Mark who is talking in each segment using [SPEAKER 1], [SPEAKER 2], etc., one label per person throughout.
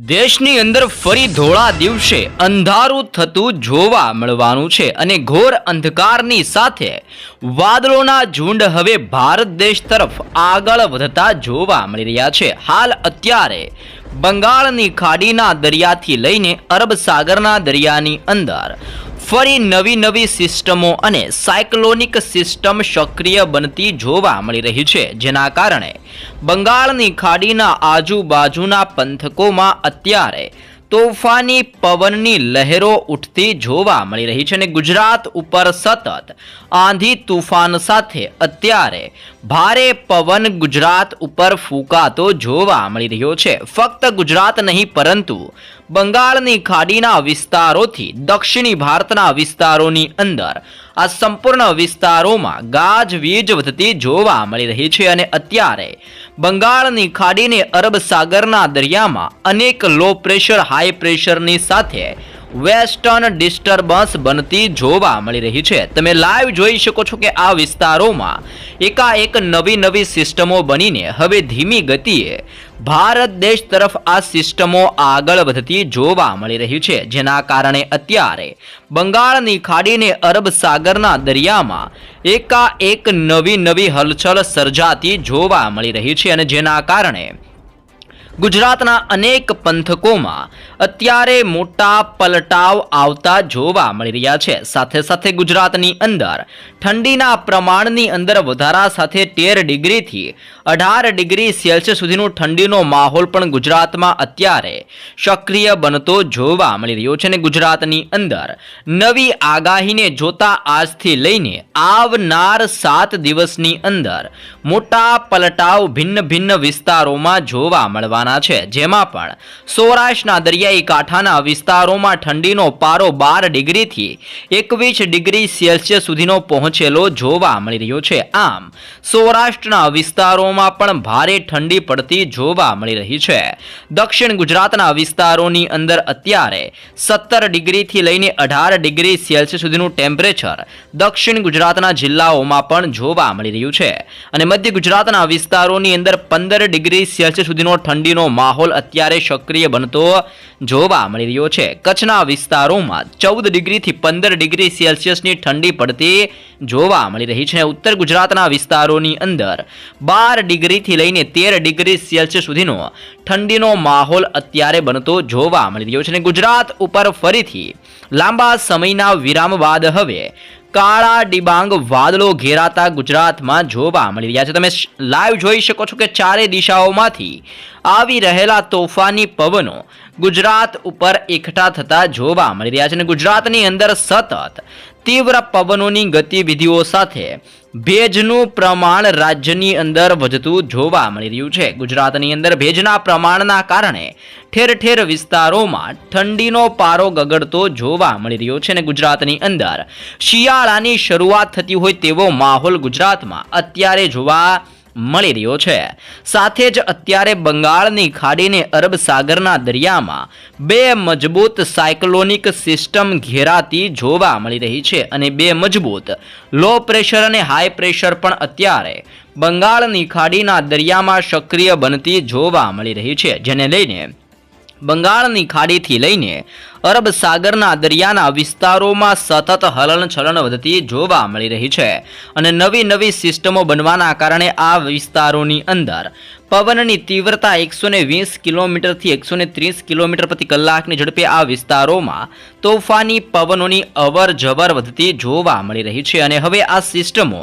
[SPEAKER 1] દેશની અંદર ફરી ધોળા દિવસે અંધારું થતું જોવા મળવાનું છે અને ઘોર અંધકારની સાથે વાદળોના ઝુંડ હવે ભારત દેશ તરફ આગળ વધતા જોવા મળી રહ્યા છે। હાલ અત્યારે બંગાળની ખાડીના દરિયાથી લઈને અરબ સાગરના દરિયાની અંદર ફરી નવી સિસ્ટમો અને સાયક્લોનિક સિસ્ટમ સક્રિય બનતી જોવા મળી રહી છે, જેના કારણે બંગાળની ખાડીના આજુબાજુના પંથકોમાં અત્યારે તોફાની પવનની લહેરો ઉઠતી જોવા મળી રહી છે અને ગુજરાત ઉપર સતત આંધી તુફાન સાથે અત્યારે ભારે પવન ગુજરાત ઉપર ફૂંકાતો જોવા મળી રહ્યો છે। ફક્ત ગુજરાત નહીં પરંતુ બંગાળની ખાડીના વિસ્તારોથી દક્ષિણી ભારતના વિસ્તારોની અંદર આ સંપૂર્ણ વિસ્તારોમાં ગાજવીજ વધતી જોવા મળી રહી છે અને અત્યારે બંગાળની ખાડીને અરબ સાગરના દરિયામાં અનેક લો પ્રેશર હાઈ પ્રેશરની સાથે વેસ્ટર્ન ડિસ્ટર્બન્સ બનતી જોવા મળી રહી છે। તમે લાઈવ જોઈ શકો છો કે આ વિસ્તારોમાં એકાએક નવી સિસ્ટમો બનીને હવે ધીમી ગતિએ ભારત દેશ તરફ આ સિસ્ટમો આગળ વધતી જોવા મળી રહી છે, જેના કારણે અત્યારે બંગાળની ખાડીને અરબ સાગરના દરિયામાં એકાએક નવી હલચલ સર્જાતી જોવા મળી રહી છે અને જેના કારણે ગુજરાતના અનેક પંથકોમાં અત્યારે મોટા પલટાવ આવતા જોવા મળી રહ્યા છે। સાથે સાથે ગુજરાતની અંદર ઠંડીના પ્રમાણની અંદર વધારા સાથે 13 ડિગ્રીથી 18 ડિગ્રી સેલ્સિયસ સુધીનો ઠંડીનો માહોલ પણ ગુજરાતમાં અત્યારે સક્રિય બનતો જોવા મળી રહ્યો છે અને ગુજરાતની અંદર નવી આગાહીને જોતા આજથી લઈને આવનાર 7 દિવસની અંદર મોટા પલટાવ ભિન્ન વિસ્તારોમાં જોવા મળવાના છે, જેમાં પણ સૌરાષ્ટ્રના દરિયાઈ કાંઠાના વિસ્તારોમાં ઠંડીનો પારો 12 ડિગ્રીથી 21 ડિગ્રી સેલ્સિયસ સુધીનો પહોંચેલો જોવા મળી રહ્યો છે। આમ સૌરાષ્ટ્રના વિસ્તારોમાં પણ ભારે ઠંડી પડતી જોવા મળી રહી છે। દક્ષિણ ગુજરાતના વિસ્તારોની અંદર અત્યારે 17 ડિગ્રીથી લઈને 18 ડિગ્રી સેલ્સિયસ સુધીનું ટેમ્પરેચર દક્ષિણ ગુજરાતના જિલ્લાઓમાં પણ જોવા મળી રહ્યું છે અને મધ્ય ગુજરાતના વિસ્તારોની અંદર 15 ડિગ્રી સેલ્સિયસ સુધીનો ઠંડીનો માહોલ અત્યારે સક્રિય બનતો જોવા મળી રહ્યો છે। કચ્છના વિસ્તારોમાં 14 ડિગ્રીથી 15 ડિગ્રી સેલ્સિયસની ઠંડી પડતી જોવા મળી રહી છે। ઉત્તર ગુજરાતના વિસ્તારોની અંદર 12 ડિગ્રીથી લઈને 13 ડિગ્રી સેલ્સિયસ સુધીનો ઠંડીનો માહોલ અત્યારે બનતો જોવા મળી રહ્યો છે અને ગુજરાત ઉપર ફરીથી લાંબા સમયના વિરામ બાદ હવે કાળા ડિબાંગ વાદળો ઘેરાતા ગુજરાતમાં જોવા મળી રહ્યા છે। તમે લાઈવ જોઈ શકો છો કે ચારે દિશાઓમાંથી આવી રહેલા તોફાની પવનો ગુજરાત ઉપર એકઠા થતા જોવા મળી રહ્યા છે અને ગુજરાતની અંદર સતત તીવ્ર પવનોની ગતિવિધિઓ સાથે ભેજનું પ્રમાણ રાજ્યની અંદર વધતું જોવા મળી રહ્યું છે। ગુજરાતની અંદર ભેજના પ્રમાણના કારણે ઠેર વિસ્તારોમાં ઠંડીનો પારો ગગડતો જોવા મળી રહ્યો છે અને ગુજરાતની અંદર શિયાળાની શરૂઆત થતી હોય તેવો માહોલ ગુજરાતમાં અત્યારે જોવા મળી રહ્યો છે। સાથે જ અત્યારે બંગાળની ખાડીને અરબ સાગરના દરિયામાં 2 મજબૂત સાયક્લોનિક સિસ્ટમ ઘેરાતી જોવા મળી રહી છે અને 2 મજબૂત લો પ્રેશર અને હાઈ પ્રેશર પણ અત્યારે બંગાળની ખાડીના દરિયામાં સક્રિય બનતી જોવા મળી રહી છે, જેને લઈને બંગાળની ખાડીથી લઈને અરબ સાગરના દરિયાના વિસ્તારોમાં સતત હલનચલન વધતી જોવા મળી રહી છે અને નવી સિસ્ટમો બનવાના કારણે આ વિસ્તારોની અંદર પવનની તીવ્રતા 120 કિલોમીટરથી 130 કિલોમીટર પ્રતિ કલાકની ઝડપે આ વિસ્તારોમાં તોફાની પવનોની અવર જવર વધતી જોવા મળી રહી છે અને હવે આ સિસ્ટમો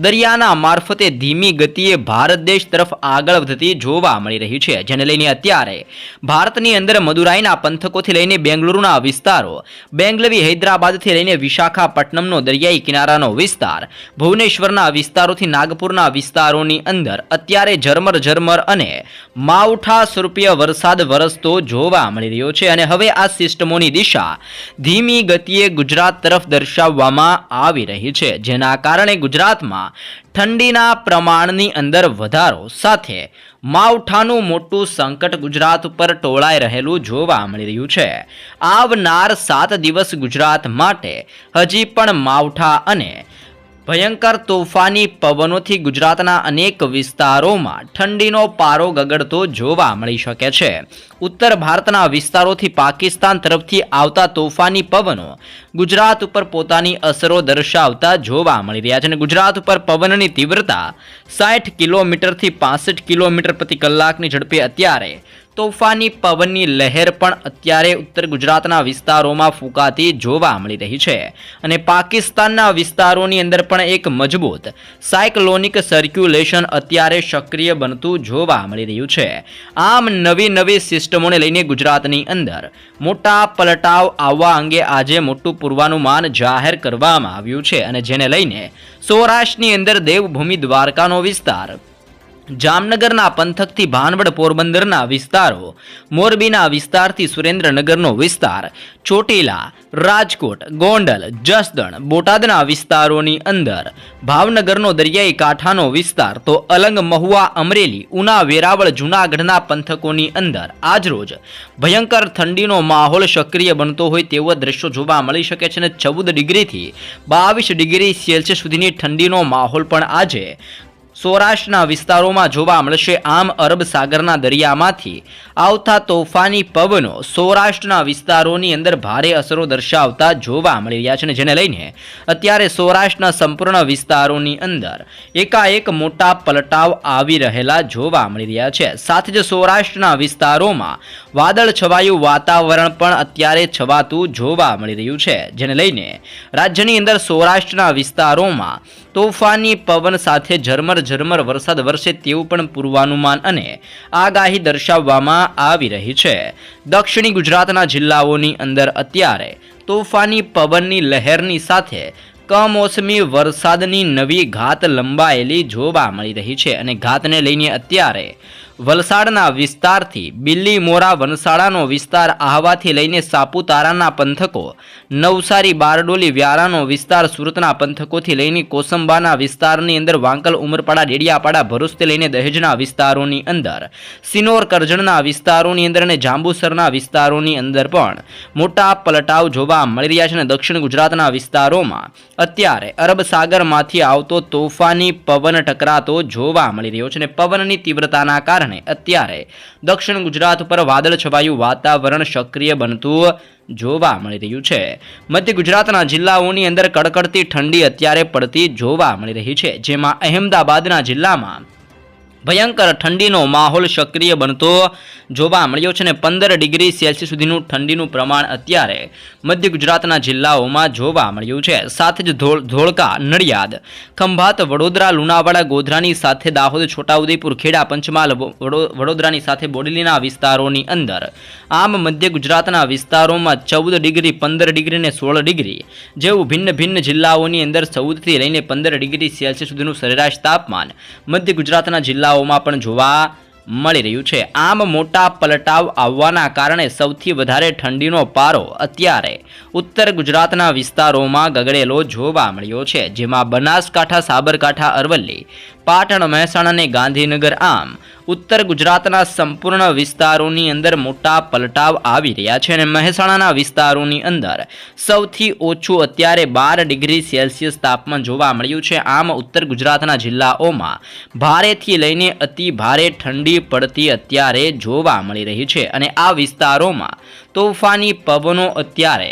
[SPEAKER 1] દરિયાના મારફતે ધીમી ગતિએ ભારત દેશ તરફ આગળ વધતી જોવા મળી રહી છે, જેને લઈને અત્યારે ભારતની અંદર મદુરાઈના પંથકોથી લઈને બેંગલુરુના વિસ્તારો, બેંગલવી હૈદરાબાદથી લઈને વિશાખાપટ્ટનમનો દરિયાઈ કિનારાનો વિસ્તાર, ભુવનેશ્વરના વિસ્તારોથી નાગપુરના વિસ્તારોની અંદર અત્યારે ઝરમર અને માવઠા સ્વરૂપીય વરસાદ વરસતો જોવા મળી રહ્યો છે અને હવે આ સિસ્ટમોની દિશા ધીમી ગતિએ ગુજરાત તરફ દર્શાવવામાં આવી રહી છે, જેના કારણે ગુજરાતમાં ઠંડીના પ્રમાણની અંદર વધારો સાથે માવઠાનું મોટું સંકટ ગુજરાત ઉપર ટોળાઈ રહેલું જોવા મળી રહ્યું છે। આવનાર 7 દિવસ ગુજરાત માટે હજી પણ માવઠા અને ભયંકર તોફાની પવનોથી ગુજરાતના અનેક વિસ્તારોમાં ઠંડીનો પારો ગગડતો જોવા મળી શકે છે. ઉત્તર ભારતના વિસ્તારોથી પાકિસ્તાન તરફથી આવતા તોફાની પવનો ગુજરાત ઉપર પોતાની અસરો દર્શાવતા જોવા મળી રહ્યા છે અને ગુજરાત ઉપર પવનની તીવ્રતા 60 કિલોમીટરથી 65 કિલોમીટર પ્રતિ કલાકની ઝડપે અત્યારે તોફાની પવનની લહેર પણ અત્યારે ઉત્તર ગુજરાતના વિસ્તારોમાં ફૂંકાતી જોવા મળી રહી છે અને પાકિસ્તાનના વિસ્તારોની અંદર પણ એક મજબૂત સાયક્લોનિક સર્ક્યુલેશન અત્યારે સક્રિય બનતું જોવા મળી રહ્યું છે. આમ નવી સિસ્ટમોને લઈને ગુજરાતની અંદર મોટા પલટાવ આવવા અંગે આજે મોટું પૂર્વાનુમાન જાહેર કરવામાં આવ્યું છે અને જેને લઈને સૌરાષ્ટ્રની અંદર દેવભૂમિ દ્વારકાનો વિસ્તાર, જામનગરના પંથકથી ભાનવડ પોરબંદરના વિસ્તારો, મોરબીના વિસ્તારથી સુરેન્દ્રનગરનો વિસ્તાર, ચોટીલા, રાજકોટ, ગોંડલ, જસદણ, બોટાદના વિસ્તારોની અંદર ભાવનગરનો દરિયાઈ કાંઠાનો વિસ્તાર, તો અલંગ, મહુવા, અમરેલી, ઉના, વેરાવળ, જૂનાગઢના પંથકોની અંદર આજરોજ ભયંકર ઠંડીનો માહોલ સક્રિય બનતો હોય તેવા દ્રશ્યો જોવા મળી શકે છે અને 14 ડિગ્રીથી 22 ડિગ્રી સેલ્સિયસ સુધીની ઠંડીનો માહોલ પણ આજે સૌરાષ્ટ્રના વિસ્તારોમાં જોવા મળશે. આમ અરબ સાગરના દરિયામાંથી આવતા તોફાની પવનો સૌરાષ્ટ્રના વિસ્તારોની અંદર ભારે અસરો દર્શાવતા જોવા મળી રહ્યા છે અને જેને લઈને અત્યારે સૌરાષ્ટ્રના સંપૂર્ણ વિસ્તારોની અંદર એકાએક મોટા પલટાવ આવી રહેલા જોવા મળી રહ્યા છે. સાથે જ સૌરાષ્ટ્રના વિસ્તારોમાં વાદળ છવાયું વાતાવરણ પણ અત્યારે છવાતું જોવા મળી રહ્યું છે, જેને લઈને રાજ્યની અંદર સૌરાષ્ટ્રના વિસ્તારોમાં તોફાની પવન સાથે ઝરમર વરસાદ વરસે તેવું પણ પૂર્વાનુમાન અને આગાહી દર્શાવવામાં આવી રહી છે. દક્ષિણી ગુજરાતના જિલ્લાઓની અંદર અત્યારે તોફાની પવનની લહેરની સાથે કમોસમી વરસાદની નવી ઘાત લંબાયેલી જોવા મળી રહી છે અને ઘાતને લઈને અત્યારે વલસાડના વિસ્તારથી બિલ્લીમોરા, વનસાડાનો વિસ્તાર, આહવાથી લઈને સાપુતારાના પંથકો, નવસારી, બારડોલી, વ્યારાનો વિસ્તાર, સુરતના પંથકોથી લઈને કોસંબાના વિસ્તારની અંદર વાંકલ, ઉમરપાડા, ડેડિયાપાડા, ભરૂચથી લઈને દહેજના વિસ્તારોની અંદર, સિનોર, કરજણના વિસ્તારોની અંદર અને જાંબુસરના વિસ્તારોની અંદર પણ મોટા પલટાવ જોવા મળી રહ્યા છે અને દક્ષિણ ગુજરાતના વિસ્તારોમાં અત્યારે અરબ સાગરમાંથી આવતો તોફાની પવન ટકરાતો જોવા મળી રહ્યો છે અને પવનની તીવ્રતાના કારણે અત્યારે દક્ષિણ ગુજરાત પર વાદળ છવાયું વાતાવરણ સક્રિય બનતું જોવા મળી રહ્યું છે. મધ્ય ગુજરાતના જિલ્લાઓની અંદર કડકડતી ઠંડી અત્યારે પડતી જોવા મળી રહી છે, જેમાં અહેમદાબાદના જિલ્લામાં ભયંકર ઠંડીનો માહોલ સક્રિય બનતો જોવા મળ્યો છે અને 15 ડિગ્રી સેલ્સિયસ સુધીનું ઠંડીનું પ્રમાણ અત્યારે મધ્ય ગુજરાતના જિલ્લાઓમાં જોવા મળ્યું છે. સાથે જ ધોળકા, નડિયાદ, ખંભાત, વડોદરા, લુણાવાડા, ગોધરાની સાથે દાહોદ, છોટાઉદેપુર, ખેડા, પંચમહાલ, વડોદરાની સાથે બોડેલીના વિસ્તારોની અંદર આમ મધ્ય ગુજરાતના વિસ્તારોમાં 14 ડિગ્રી, 15 ડિગ્રી અને 16 ડિગ્રી જેવું ભિન્ન જિલ્લાઓની અંદર 14થી લઈને 15 ડિગ્રી સેલ્સિયસ સુધીનું સરેરાશ તાપમાન મધ્ય ગુજરાતના જિલ્લાઓમાં પણ જોવા મળી રહ્યું છે. આમ મોટા પલટાવ આવવાના કારણે સૌથી વધારે ઠંડીનો પારો અત્યારે ઉત્તર ગુજરાતના વિસ્તારોમાં ગગડેલો જોવા મળ્યો છે, જેમાં બનાસકાંઠા, સાબરકાંઠા, અરવલ્લી, પાટણ, મહેસાણા અને ગાંધીનગર આમ ઉત્તર ગુજરાતના સંપૂર્ણ વિસ્તારોની અંદર મોટા પલટાવ આવી રહ્યા છે અને મહેસાણાના વિસ્તારોની અંદર સૌથી ઓછું અત્યારે 12 ડિગ્રી સેલ્સિયસ તાપમાન જોવા મળ્યું છે. આમ ઉત્તર ગુજરાતના જિલ્લાઓમાં ભારેથી લઈને અતિ ભારે ઠંડી પડતી અત્યારે જોવા મળી રહી છે અને આ વિસ્તારોમાં તોફાની પવનો અત્યારે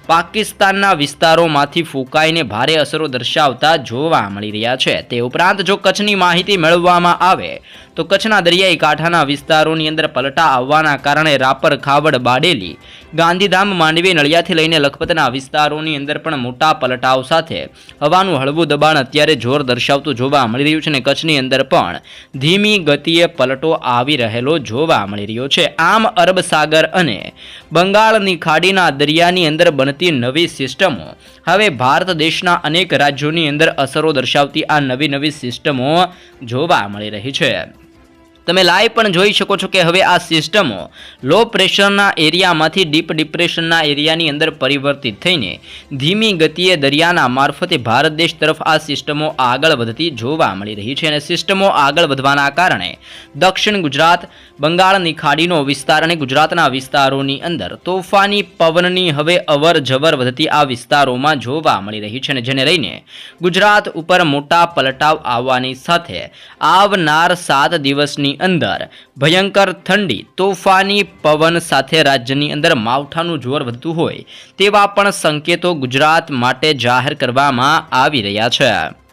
[SPEAKER 1] પાકિસ્તાનના વિસ્તારોમાંથી ફૂંકાઈને ભારે અસરો દર્શાવતા જોવા મળી રહ્યા છે. તે ઉપરાંત જો કચ્છની માહિતી મેળવવામાં આવે તો કચ્છના દરિયાઈ કાંઠાના વિસ્તારોની અંદર પલટા આવવાના કારણે રાપર, ખાવડ, બાડેલી, ગાંધીધામ, માંડવી, નળિયાથી લઈને લખપતના વિસ્તારોની અંદર પણ મોટા પલટાવ સાથે હવાનું હળવું દબાણ અત્યારે જોર દર્શાવતું જોવા મળી રહ્યું છે અને કચ્છની અંદર પણ ધીમી ગતિએ પલટો આવી રહેલો જોવા મળી રહ્યો છે. આમ અરબ સાગર અને બંગાળની ખાડીના દરિયાની અંદર બનતી નવી સિસ્ટમો હવે ભારત દેશના અનેક રાજ્યોની અંદર અસરો દર્શાવતી આ નવી સિસ્ટમો જોવા મળી રહી છે. તમે લાઈવ પણ જોઈ શકો છો કે હવે આ સિસ્ટમો લો પ્રેશરના એરિયામાંથી ડીપ ડિપ્રેશનના એરિયાની અંદર પરિવર્તિત થઈને ધીમી ગતિએ દરિયાના મારફતે ભારત દેશ તરફ આ સિસ્ટમો આગળ વધતી જોવા મળી રહી છે અને સિસ્ટમો આગળ વધવાના કારણે દક્ષિણ ગુજરાત, બંગાળની ખાડીનો વિસ્તાર અને ગુજરાતના વિસ્તારોની અંદર તોફાની પવનની હવે અવર જવર વધતી આ વિસ્તારોમાં જોવા મળી રહી છે અને જેને લઈને ગુજરાત ઉપર મોટા પલટાવ આવવાની સાથે આવનાર 7 દિવસની અંદર ભયંકર ઠંડી, તોફાની પવન સાથે રાજ્યની અંદર માવઠાનું જોર વધતું હોય તેવા પણ સંકેતો ગુજરાત માટે જાહેર કરવામાં આવી રહ્યા છે.